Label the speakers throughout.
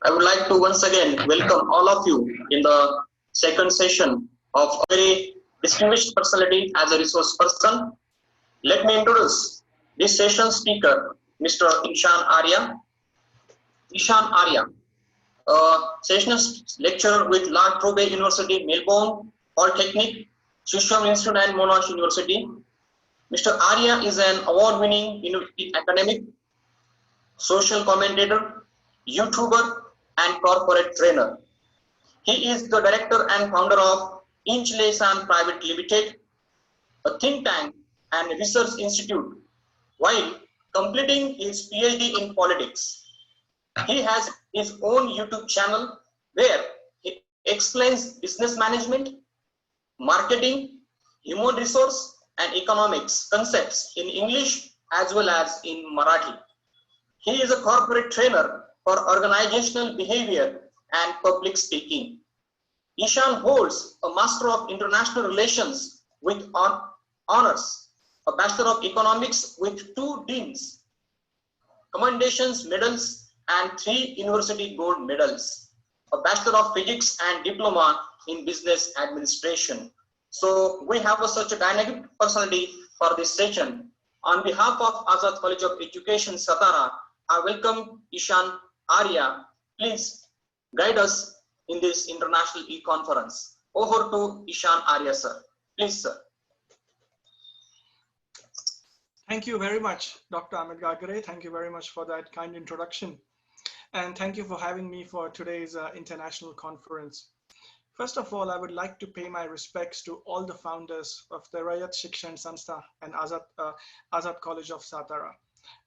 Speaker 1: I would like to once again welcome all of you in the second session of a very distinguished personality as a resource person. Let me introduce this session speaker, Mr. Eshan Arya. Eshan Arya, a session lecturer with La Trobe University, Melbourne, Polytechnic, Shisham Institute and Monash University. Mr. Arya is an award-winning academic, social commentator, YouTuber, and corporate trainer. He is the director and founder of Inchlesan Private Limited, a think tank and research institute, while completing his PhD in politics. He has his own YouTube channel where he explains business management, marketing, human resource, and economics concepts in English as well as in Marathi. He is a corporate trainer for organizational behavior and public speaking. Eshan holds a Master of International Relations with honors, a Bachelor of Economics with 2 deans, commendations medals, and 3 university gold medals, a Bachelor of Physics and Diploma in Business Administration. So we have such a dynamic personality for this session. On behalf of Azad College of Education, Satara, I welcome Eshan Arya. Please guide us in this international e-conference. Over to Eshan Arya, sir. Please, sir.
Speaker 2: Thank you very much, Dr. Amit Gagare. Thank you very much for that kind introduction. And thank you for having me for today's international conference. First of all, I would like to pay my respects to all the founders of the Rayat Shikshan Sanstha and Azad College of Satara.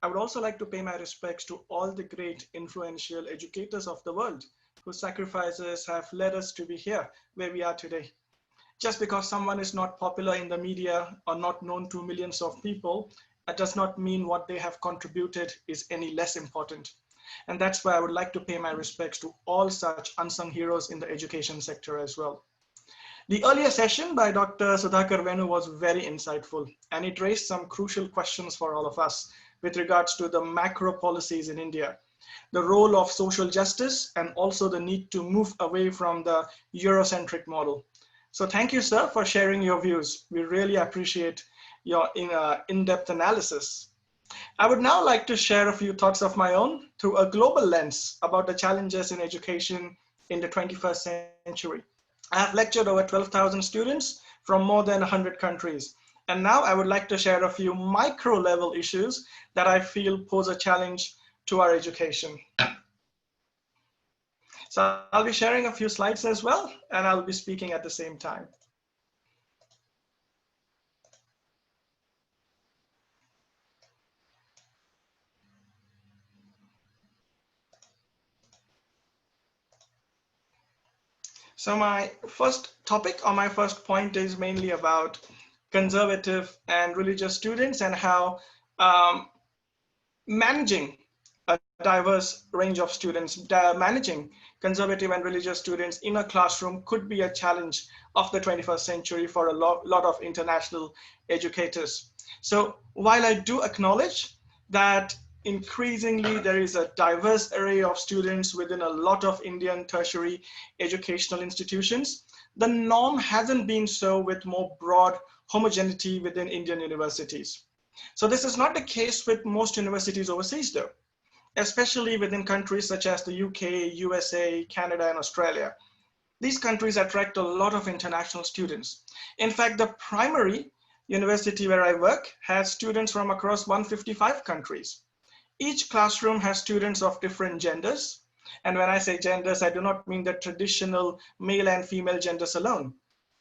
Speaker 2: I would also like to pay my respects to all the great influential educators of the world whose sacrifices have led us to be here where we are today. Just because someone is not popular in the media or not known to millions of people, that does not mean what they have contributed is any less important. And that's why I would like to pay my respects to all such unsung heroes in the education sector as well. The earlier session by Dr. Sudhakar Venu was very insightful, and it raised some crucial questions for all of us with regards to the macro policies in India, the role of social justice, and also the need to move away from the Eurocentric model. So thank you, sir, for sharing your views. We really appreciate your in-depth analysis. I would now like to share a few thoughts of my own through a global lens about the challenges in education in the 21st century. I have lectured over 12,000 students from more than 100 countries. And now I would like to share a few micro level issues that I feel pose a challenge to our education. So I'll be sharing a few slides as well, and I'll be speaking at the same time. So my first topic or my first point is mainly about conservative and religious students and how managing a diverse range of students, managing conservative and religious students in a classroom could be a challenge of the 21st century for a lot of international educators. So while I do acknowledge that increasingly there is a diverse array of students within a lot of Indian tertiary educational institutions, the norm hasn't been so with more broad homogeneity within Indian universities. So this is not the case with most universities overseas though, especially within countries such as the UK, USA, Canada, and Australia. These countries attract a lot of international students. In fact, the primary university where I work has students from across 155 countries. Each classroom has students of different genders. And when I say genders, I do not mean the traditional male and female genders alone.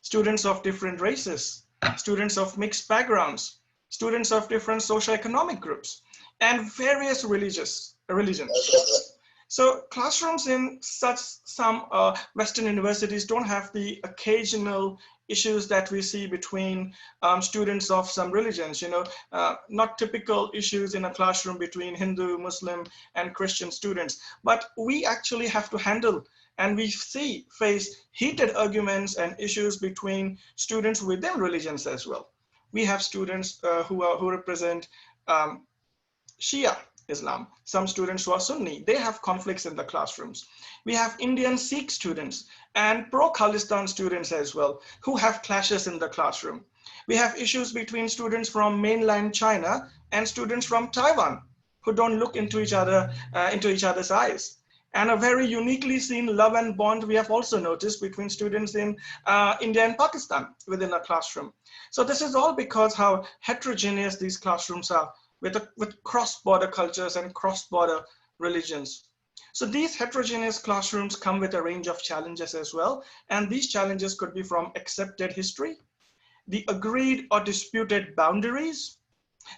Speaker 2: Students of different races, students of mixed backgrounds, students of different socioeconomic groups, and various religions. So classrooms in such some Western universities don't have the occasional issues that we see between students of some religions, not typical issues in a classroom between Hindu, Muslim, and Christian students. But we actually have to handle, and we face heated arguments and issues between students within religions as well. We have students who represent Shia Islam. Some students who are Sunni, they have conflicts in the classrooms. We have Indian Sikh students and pro-Khalistan students as well, who have clashes in the classroom. We have issues between students from mainland China and students from Taiwan, who don't look into each other's eyes. And a very uniquely seen love and bond we have also noticed between students in India and Pakistan within a classroom. So this is all because how heterogeneous these classrooms are, with cross-border cultures and cross-border religions. So these heterogeneous classrooms come with a range of challenges as well. And these challenges could be from accepted history, the agreed or disputed boundaries.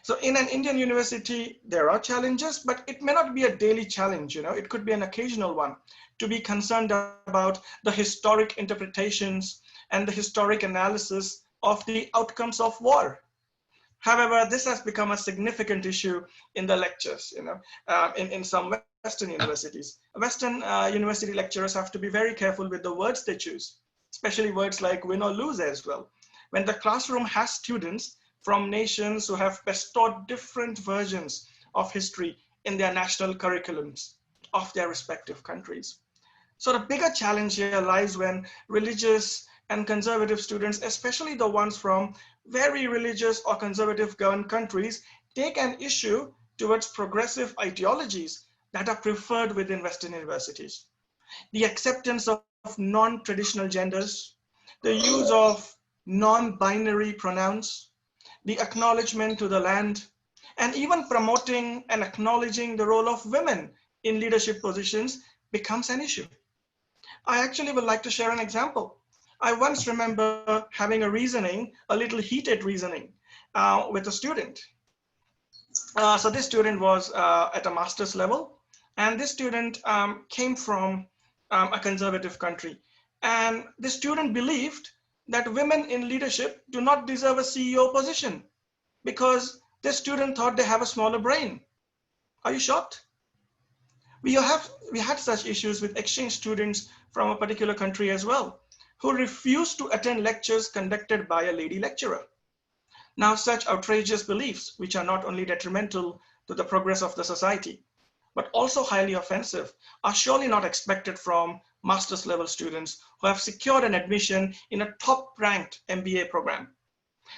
Speaker 2: So in an Indian university, there are challenges, but it may not be a daily challenge. It could be an occasional one, to be concerned about the historic interpretations and the historic analysis of the outcomes of war. However, this has become a significant issue in the lectures, in some Western universities. Western university lecturers have to be very careful with the words they choose, especially words like win or lose as well. When the classroom has students from nations who have bestowed different versions of history in their national curriculums of their respective countries. So the bigger challenge here lies when religious and conservative students, especially the ones from very religious or conservative governed countries, take an issue towards progressive ideologies that are preferred within Western universities. The acceptance of non-traditional genders, the use of non-binary pronouns, the acknowledgement to the land, and even promoting and acknowledging the role of women in leadership positions becomes an issue. I actually would like to share an example. I once remember having a little heated reasoning with a student. So this student was at a master's level, and this student came from a conservative country. And the student believed that women in leadership do not deserve a CEO position because this student thought they have a smaller brain. Are you shocked? We had such issues with exchange students from a particular country as well, who refused to attend lectures conducted by a lady lecturer. Now, such outrageous beliefs, which are not only detrimental to the progress of the society, but also highly offensive, are surely not expected from master's level students who have secured an admission in a top-ranked MBA program.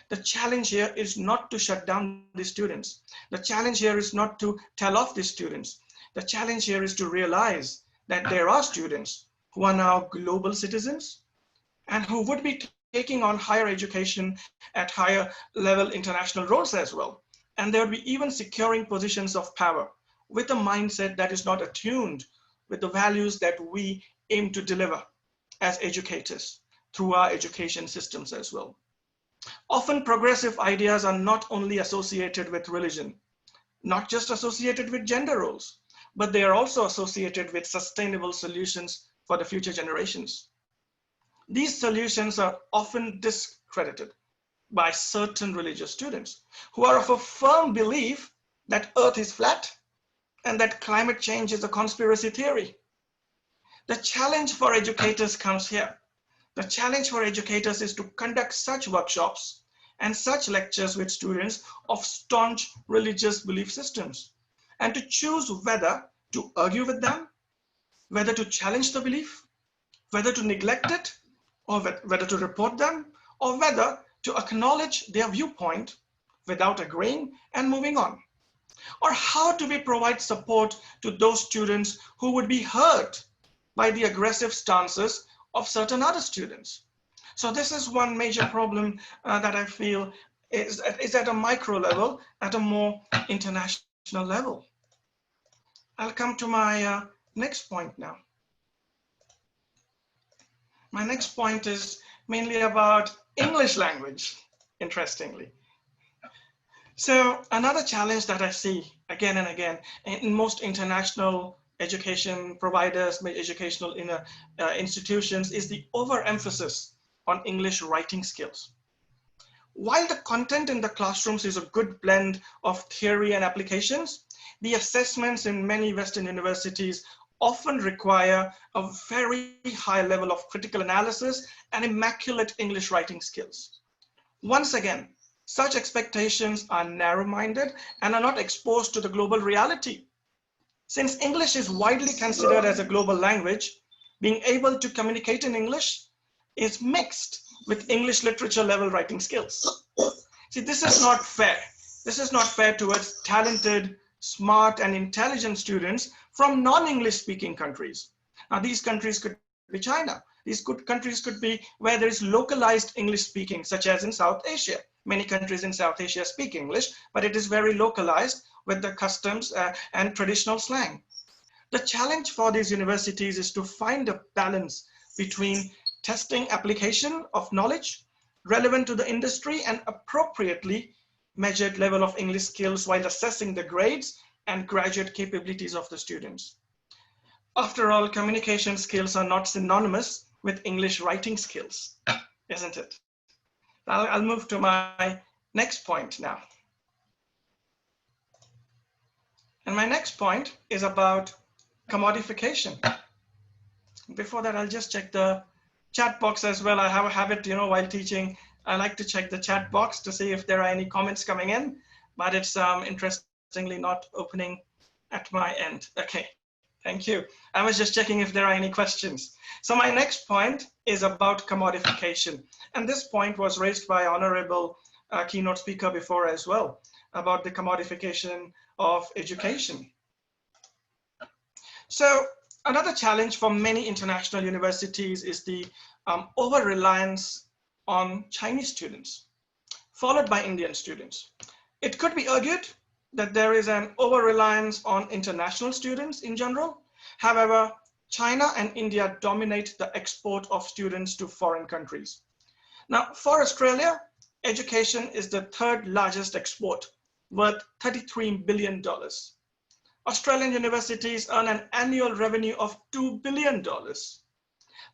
Speaker 2: The challenge here is not to shut down the students. The challenge here is not to tell off the students. The challenge here is to realize that there are students who are now global citizens and who would be taking on higher education at higher level international roles as well. And they would be even securing positions of power with a mindset that is not attuned with the values that we aim to deliver as educators through our education systems as well. Often progressive ideas are not only associated with religion, not just associated with gender roles, but they are also associated with sustainable solutions for the future generations. These solutions are often discredited by certain religious students who are of a firm belief that Earth is flat and that climate change is a conspiracy theory. The challenge for educators comes here. The challenge for educators is to conduct such workshops and such lectures with students of staunch religious belief systems, and to choose whether to argue with them, whether to challenge the belief, whether to neglect it, or whether to report them, or whether to acknowledge their viewpoint without agreeing and moving on. Or how do we provide support to those students who would be hurt by the aggressive stances of certain other students? So this is one major problem that I feel is at a micro level, at a more international level. I'll come to my next point now. My next point is mainly about English language, interestingly. So another challenge that I see again and again in most international education providers, educational institutions, is the overemphasis on English writing skills. While the content in the classrooms is a good blend of theory and applications, the assessments in many Western universities often require a very high level of critical analysis and immaculate English writing skills. Once again, such expectations are narrow-minded and are not exposed to the global reality Since English is widely considered as a global language, being able to communicate in English is mixed with English literature level writing skills. See, this is not fair. This is not fair towards talented, smart, and intelligent students from non-English speaking countries. Now, these countries could be China. These countries could be where there is localized English speaking, such as in South Asia. Many countries in South Asia speak English, but it is very localized with the customs and traditional slang. The challenge for these universities is to find a balance between testing application of knowledge relevant to the industry and appropriately measured level of English skills while assessing the grades and graduate capabilities of the students. After all, communication skills are not synonymous with English writing skills, isn't it? I'll move to my next point now. And my next point is about commodification. Before that, I'll just check the chat box as well. I have a habit, while teaching, I like to check the chat box to see if there are any comments coming in, but it's interestingly not opening at my end. Okay, thank you. I was just checking if there are any questions. So my next point is about commodification. And this point was raised by honorable keynote speaker before as well, about the commodification of education. So another challenge for many international universities is the over-reliance on Chinese students, followed by Indian students. It could be argued that there is an over-reliance on international students in general. However, China and India dominate the export of students to foreign countries. Now, for Australia, education is the third largest export, worth $33 billion. Australian universities earn an annual revenue of $2 billion.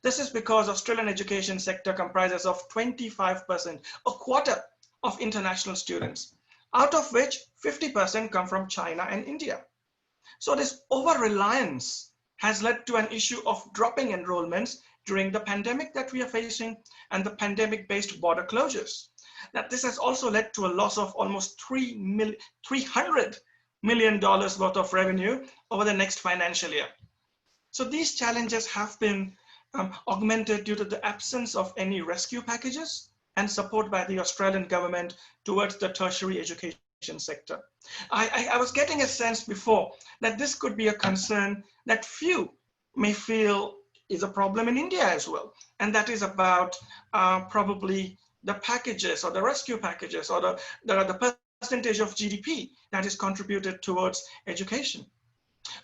Speaker 2: This is because Australian education sector comprises of 25%, a quarter of international students, out of which 50% come from China and India. So this over-reliance has led to an issue of dropping enrollments during the pandemic that we are facing and the pandemic-based border closures. Now, this has also led to a loss of almost $300 million worth of revenue over the next financial year. So these challenges have been augmented due to the absence of any rescue packages and support by the Australian government towards the tertiary education sector. I was getting a sense before that this could be a concern that few may feel is a problem in India as well. And that is about probably the packages or the rescue packages or the percentage of GDP that is contributed towards education.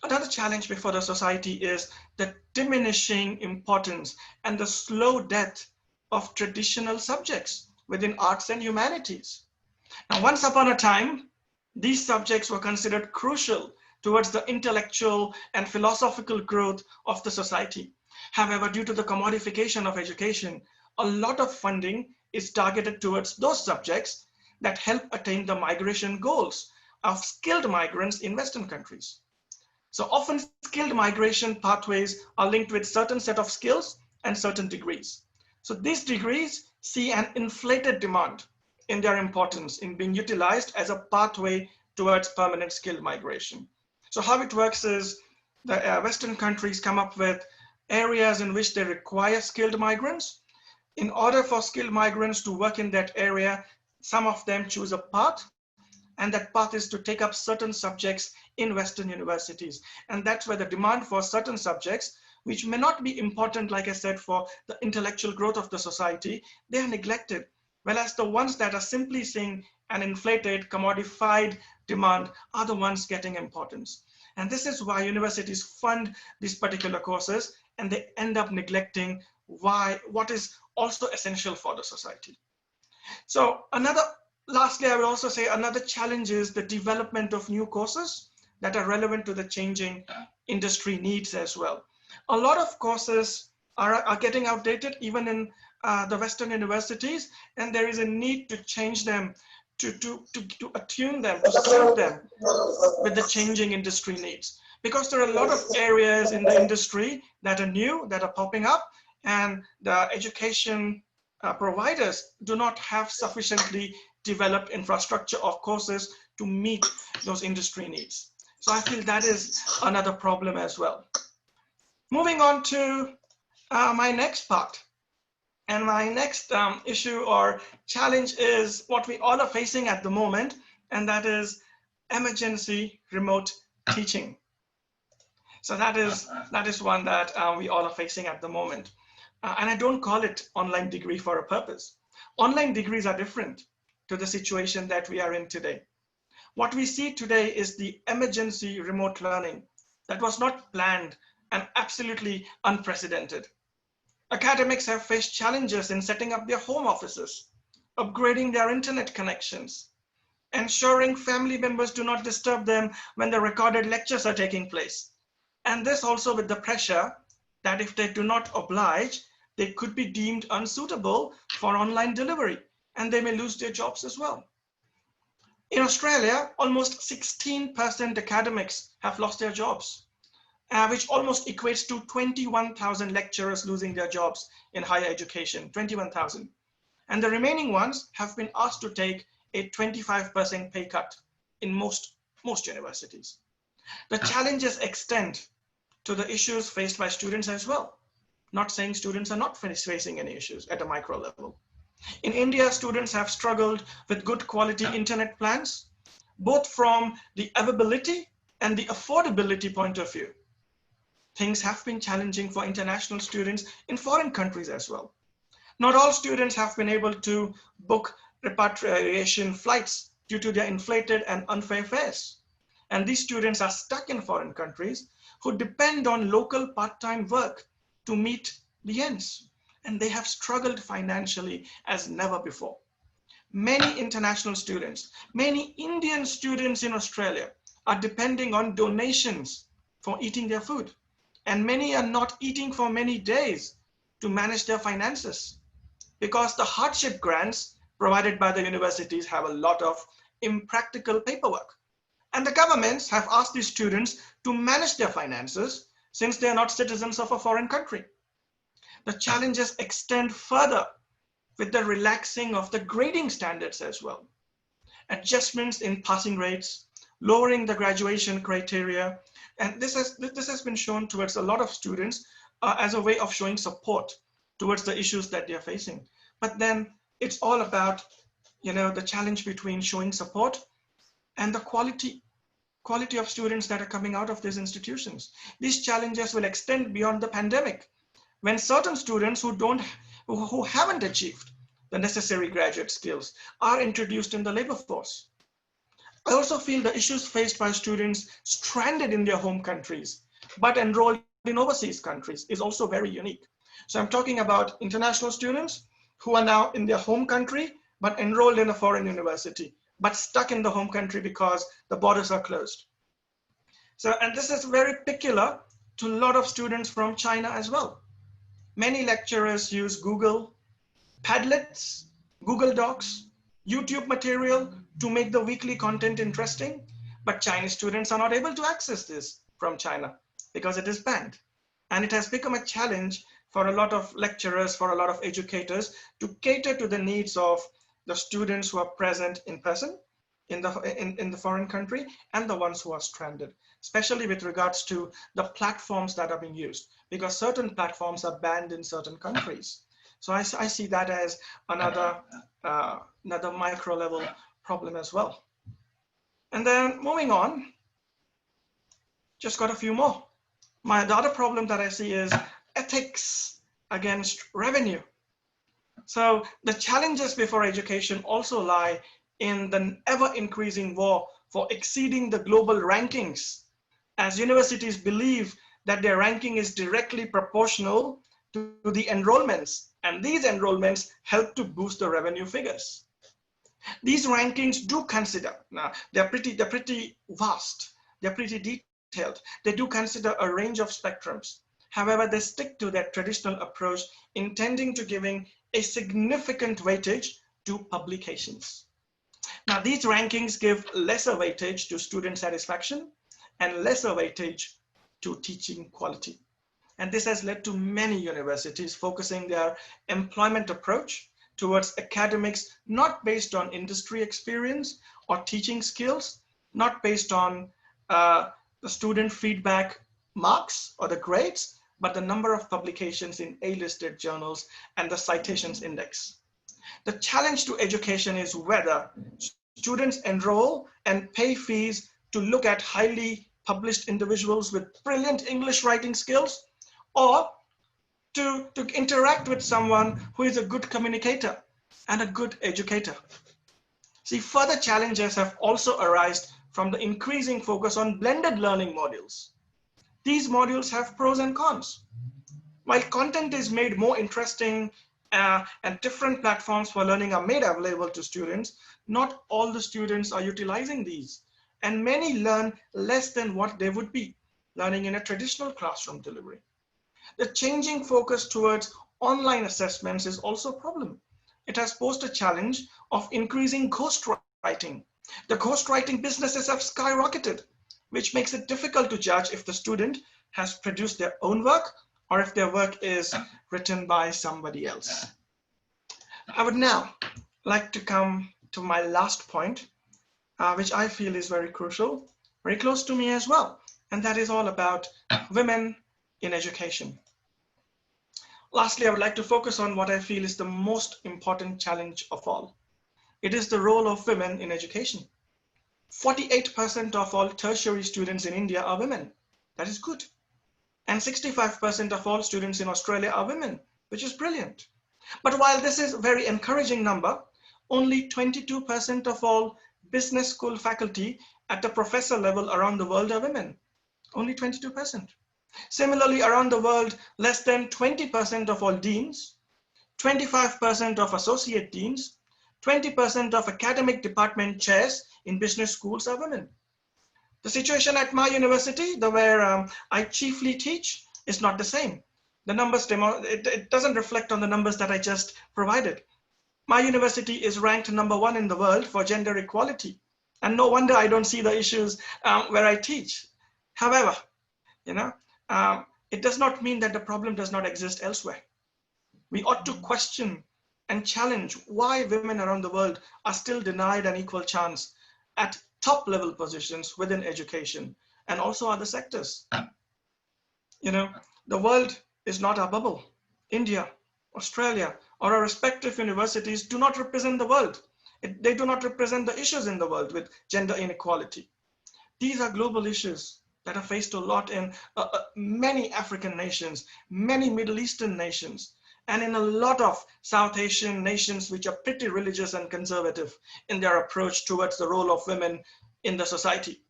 Speaker 2: Another challenge before the society is the diminishing importance and the slow death of traditional subjects within arts and humanities. Now, once upon a time, these subjects were considered crucial towards the intellectual and philosophical growth of the society. However, due to the commodification of education, a lot of funding is targeted towards those subjects that help attain the migration goals of skilled migrants in Western countries. So often skilled migration pathways are linked with certain set of skills and certain degrees. So these degrees see an inflated demand in their importance in being utilized as a pathway towards permanent skilled migration. So how it works is the Western countries come up with areas in which they require skilled migrants. In order for skilled migrants to work in that area, some of them choose a path, and that path is to take up certain subjects in Western universities. And that's where the demand for certain subjects, which may not be important, like I said, for the intellectual growth of the society, they are neglected. Whereas the ones that are simply seeing an inflated, commodified demand are the ones getting importance. And this is why universities fund these particular courses, and they end up neglecting what is also essential for the society. So lastly, I will also say another challenge is the development of new courses that are relevant to the changing industry needs as well. A lot of courses are getting outdated even in the Western universities, and there is a need to change them, to attune them, to suit them with the changing industry needs. Because there are a lot of areas in the industry that are new, that are popping up, and the education providers do not have sufficiently developed infrastructure of courses to meet those industry needs. So I feel that is another problem as well. Moving on to my next part. And my next issue or challenge is what we all are facing at the moment, and that is emergency remote teaching. So that is one that we all are facing at the moment. And I don't call it online degree for a purpose. Online degrees are different to the situation that we are in today. What we see today is the emergency remote learning that was not planned and absolutely unprecedented. Academics have faced challenges in setting up their home offices, upgrading their internet connections, ensuring family members do not disturb them when the recorded lectures are taking place. And this also with the pressure that if they do not oblige, they could be deemed unsuitable for online delivery, and they may lose their jobs as well. In Australia, almost 16% academics have lost their jobs, which almost equates to 21,000 lecturers losing their jobs in higher education, 21,000. And the remaining ones have been asked to take a 25% pay cut in most universities. The challenges extend to the issues faced by students as well. Not saying students are not facing any issues at a micro level. In India, students have struggled with good quality internet plans, both from the availability and the affordability point of view. Things have been challenging for international students in foreign countries as well. Not all students have been able to book repatriation flights due to their inflated and unfair fares. And these students are stuck in foreign countries who depend on local part-time work to meet the ends. And they have struggled financially as never before. Many international students, many Indian students in Australia are depending on donations for eating their food. And many are not eating for many days to manage their finances because the hardship grants provided by the universities have a lot of impractical paperwork. And the governments have asked these students to manage their finances since they are not citizens of a foreign country. The challenges extend further with the relaxing of the grading standards as well. Adjustments in passing rates, lowering the graduation criteria, and this has been shown towards a lot of students as a way of showing support towards the issues that they're facing. But then it's all about, the challenge between showing support and the quality of students that are coming out of these institutions. These challenges will extend beyond the pandemic when certain students who haven't achieved the necessary graduate skills are introduced in the labor force. I also feel the issues faced by students stranded in their home countries, but enrolled in overseas countries is also very unique. So I'm talking about international students who are now in their home country, but enrolled in a foreign university, but stuck in the home country because the borders are closed. So, and this is very peculiar to a lot of students from China as well. Many lecturers use Google Padlets, Google Docs, YouTube material to make the weekly content interesting, but Chinese students are not able to access this from China because it is banned. And it has become a challenge for a lot of lecturers, for a lot of educators to cater to the needs of the students who are present in person in the foreign country and the ones who are stranded, especially with regards to the platforms that are being used, because certain platforms are banned in certain countries. So I see that as another micro level problem as well. And then moving on, just got a few more. The other problem that I see is ethics against revenue. So the challenges before education also lie in the ever increasing war for exceeding the global rankings, as universities believe that their ranking is directly proportional to the enrollments, and these enrollments help to boost the revenue figures. These rankings do consider, now they're pretty vast, they're pretty detailed, they do consider a range of spectrums. However, they stick to their traditional approach, intending to giving a significant weightage to publications. Now, these rankings give lesser weightage to student satisfaction and lesser weightage to teaching quality. And this has led to many universities focusing their employment approach towards academics, not based on industry experience or teaching skills, not based on the student feedback marks or the grades, but the number of publications in A-listed journals and the citations index. The challenge to education is whether students enroll and pay fees to look at highly published individuals with brilliant English writing skills, or to interact with someone who is a good communicator and a good educator. See, further challenges have also arisen from the increasing focus on blended learning modules. These modules have pros and cons. While content is made more interesting and different platforms for learning are made available to students, not all the students are utilizing these, and many learn less than what they would be learning in a traditional classroom delivery. The changing focus towards online assessments is also a problem. It has posed a challenge of increasing ghostwriting. The ghostwriting businesses have skyrocketed, which makes it difficult to judge if the student has produced their own work or if their work is written by somebody else. I would now like to come to my last point, which I feel is very crucial, very close to me as well, and that is all about women in education. Lastly, I would like to focus on what I feel is the most important challenge of all. It is the role of women in education. 48% of all tertiary students in India are women. That is good. And 65% of all students in Australia are women, which is brilliant. But while this is a very encouraging number, only 22% of all business school faculty at the professor level around the world are women. Only 22%. Similarly, around the world, less than 20% of all deans, 25% of associate deans, 20% of academic department chairs in business schools are women. The situation at my university, where I chiefly teach, is not the same. The numbers, it doesn't reflect on the numbers that I just provided. My university is ranked #1 in the world for gender equality. And no wonder I don't see the issues where I teach. However, it does not mean that the problem does not exist elsewhere. We ought to question and challenge why women around the world are still denied an equal chance at top level positions within education and also other sectors. The world is not a bubble. India, Australia, or our respective universities do not represent the world. They do not represent the issues in the world with gender inequality. These are global issues that are faced a lot in many African nations, many Middle Eastern nations, and in a lot of South Asian nations which are pretty religious and conservative in their approach towards the role of women in the society.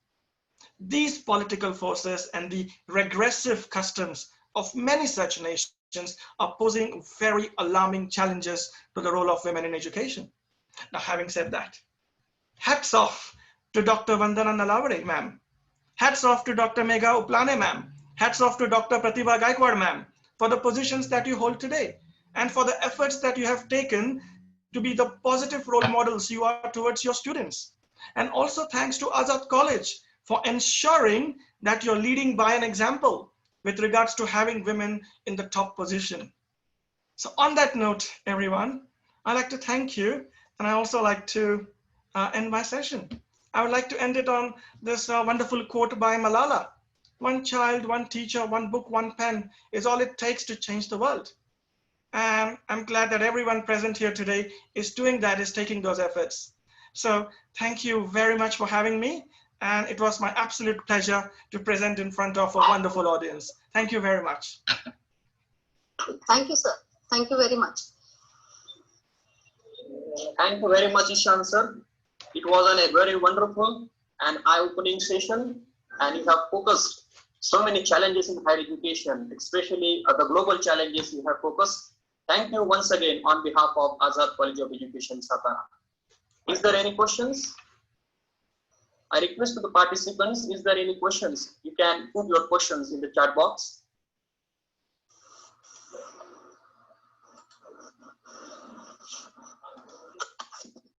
Speaker 2: These political forces and the regressive customs of many such nations are posing very alarming challenges to the role of women in education. Now, having said that, hats off to Dr. Vandana Nalavade, ma'am. Hats off to Dr. Megha Uplane, ma'am. Hats off to Dr. Pratibha Gaikwad, ma'am, for the positions that you hold today and for the efforts that you have taken to be the positive role models you are towards your students. And also thanks to Azad College for ensuring that you're leading by an example with regards to having women in the top position. So on that note, everyone, I'd like to thank you. And I also like to end my session. I would like to end it on this wonderful quote by Malala. One child, one teacher, one book, one pen is all it takes to change the world. And I'm glad that everyone present here today is doing that, is taking those efforts. So thank you very much for having me. And it was my absolute pleasure to present in front of a wonderful audience. Thank you very much.
Speaker 3: Thank you, sir. Thank you very much.
Speaker 1: Thank you very much, Eshan sir. It was a very wonderful and eye-opening session, and you have focused so many challenges in higher education, especially the global challenges you have focused. Thank you once again on behalf of Azad College of Education, Satara. Is there any questions? I request to the participants, is there any questions? You can put your questions in the chat box.